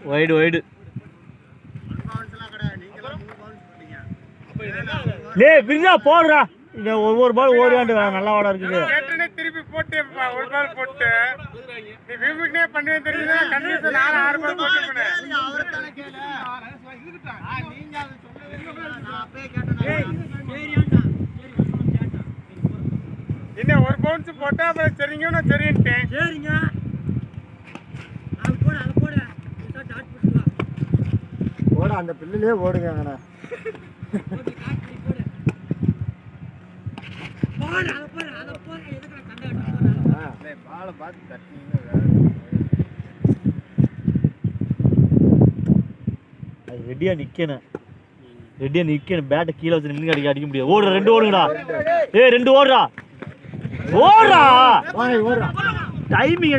wide wide டேய் பிரியா போடுறா இங்க ஒவ்வொரு பால் ஓடியாண்டு நல்லா வாடா இருக்குது கேட்டனே திருப்பி போட்டு ஒரு பால் போட்டு நீ விபிக்னே பண்ணவே தெரியுது கண்டிப்பா நான் 6 பால் போட்டுறேன் அவரே தான கேள இதுக்கிட்ட நீங்க அது சொல்லவே நான் அப்பவே கேட்டேன் சரியாண்டா என்ன ஒரு பவுன்ஸ் போட்டா அப்புறம் சரிங்க நான் சரின்ட்டேன் சரிங்க அது போடு ஸ்டார்ட் பண்ணுங்க ஓட அந்த பில்லிலே ஓடுங்கங்கண்ணா பாலை பார்த்து தட்டினீங்க ரெடியா நிக்கணும் பேட்டை கீழே வச்சு நின்று அடிக்க முடியாது ஓடுற 2 ஓடுங்கடா 2 ஓடுறா டைமிங்